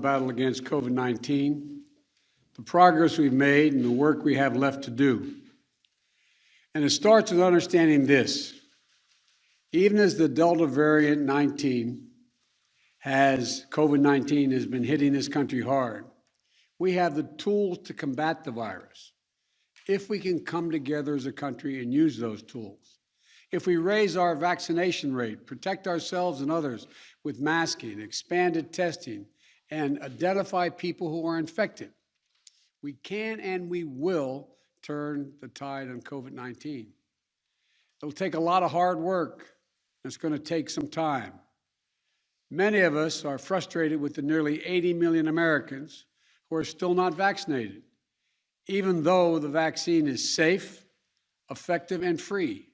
Battle against COVID-19, the progress we've made, and the work we have left to do. And it starts with understanding this. Even as the Delta variant COVID-19 has been hitting this country hard, we have the tools to combat the virus if we can come together as a country and use those tools. If we raise our vaccination rate, protect ourselves and others with masking, expanded testing, and identify people who are infected, we can and we will turn the tide on COVID-19. It'll take a lot of hard work, and it's going to take some time. Many of us are frustrated with the nearly 80 million Americans who are still not vaccinated, even though the vaccine is safe, effective, and free.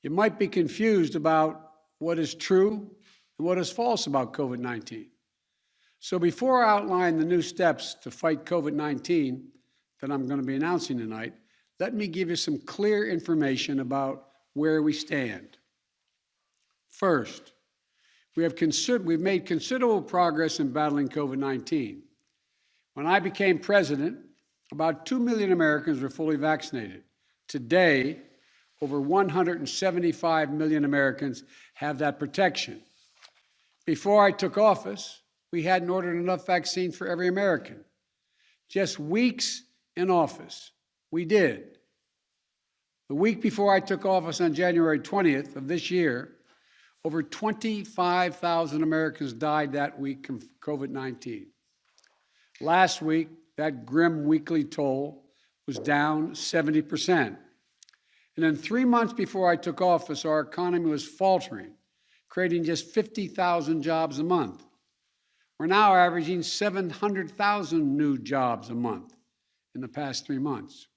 You might be confused about what is true and what is false about COVID-19. So before I outline the new steps to fight COVID-19 that I'm going to be announcing tonight, let me give you some clear information about where we stand. First, we've made considerable progress in battling COVID-19. When I became president, about 2 million Americans were fully vaccinated. Today, over 175 million Americans have that protection. Before I took office, we hadn't ordered enough vaccine for every American. Just weeks in office, we did. The week before I took office on January 20th of this year, over 25,000 Americans died that week from COVID-19. Last week, that grim weekly toll was down 70%. And then 3 months before I took office, our economy was faltering, creating just 50,000 jobs a month. We're now averaging 700,000 new jobs a month in the past 3 months.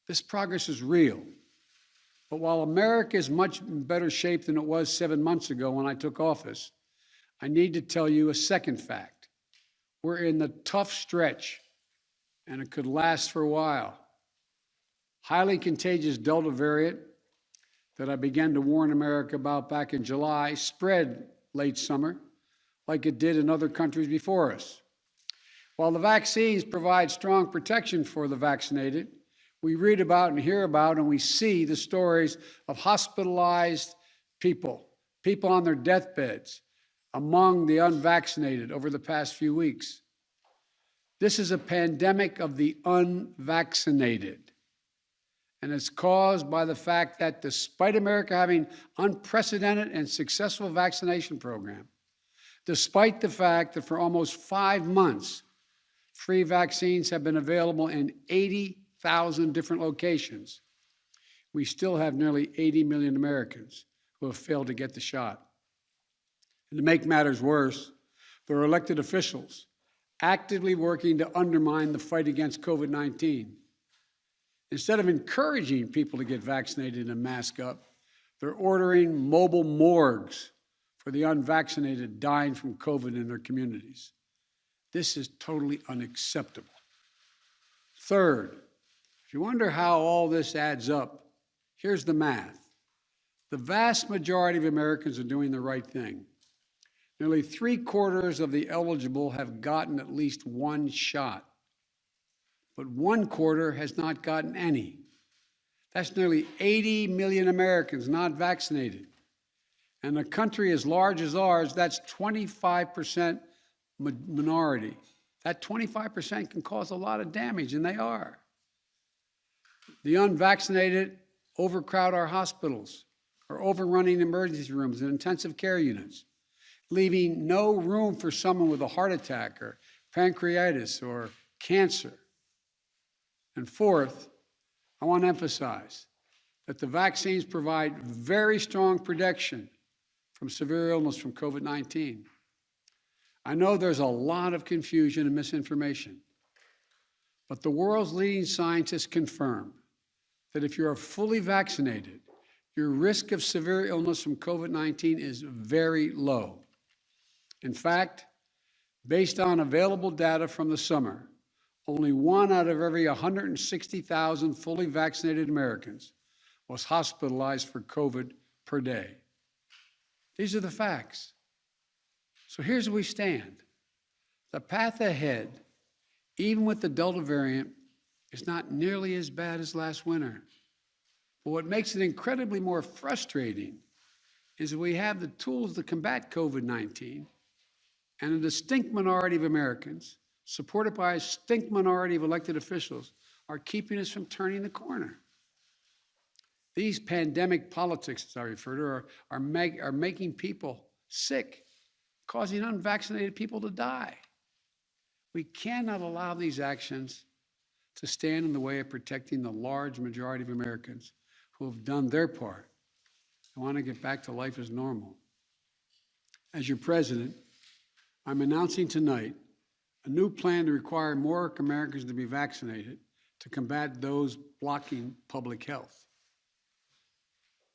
This progress is real. But while America is much in better shape than it was 7 months ago when I took office, I need to tell you a second fact. We're in the tough stretch, and it could last for a while. Highly contagious Delta variant that I began to warn America about back in July spread late summer, like it did in other countries before us. While the vaccines provide strong protection for the vaccinated, we read about and hear about and we see the stories of hospitalized people on their deathbeds among the unvaccinated over the past few weeks. This is a pandemic of the unvaccinated. And it's caused by the fact that despite America having unprecedented and successful vaccination program, despite the fact that for almost 5 months, free vaccines have been available in 80,000 different locations, we still have nearly 80 million Americans who have failed to get the shot. And to make matters worse, there are elected officials actively working to undermine the fight against COVID-19. Instead of encouraging people to get vaccinated and mask up, they're ordering mobile morgues for the unvaccinated dying from COVID in their communities. This is totally unacceptable. Third, if you wonder how all this adds up, here's the math. The vast majority of Americans are doing the right thing. Nearly 3/4 of the eligible have gotten at least one shot, but 1/4 has not gotten any. That's nearly 80 million Americans not vaccinated. And a country as large as ours, that's 25% minority. That 25% can cause a lot of damage, and they are. The unvaccinated overcrowd our hospitals, are overrunning emergency rooms and intensive care units, leaving no room for someone with a heart attack or pancreatitis or cancer. And fourth, I want to emphasize that the vaccines provide very strong protection from severe illness from COVID-19. I know there's a lot of confusion and misinformation, but the world's leading scientists confirm that if you're fully vaccinated, your risk of severe illness from COVID-19 is very low. In fact, based on available data from the summer, only 1 out of every 160,000 fully vaccinated Americans was hospitalized for COVID per day. These are the facts. So here's where we stand. The path ahead, even with the Delta variant, is not nearly as bad as last winter. But what makes it incredibly more frustrating is that we have the tools to combat COVID-19, and a distinct minority of Americans, supported by a distinct minority of elected officials, are keeping us from turning the corner. These pandemic politics, as I refer to, are making people sick, causing unvaccinated people to die. We cannot allow these actions to stand in the way of protecting the large majority of Americans who have done their part and want to get back to life as normal. As your president, I'm announcing tonight a new plan to require more Americans to be vaccinated to combat those blocking public health.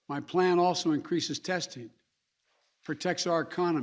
My plan also increases testing, protects our economy,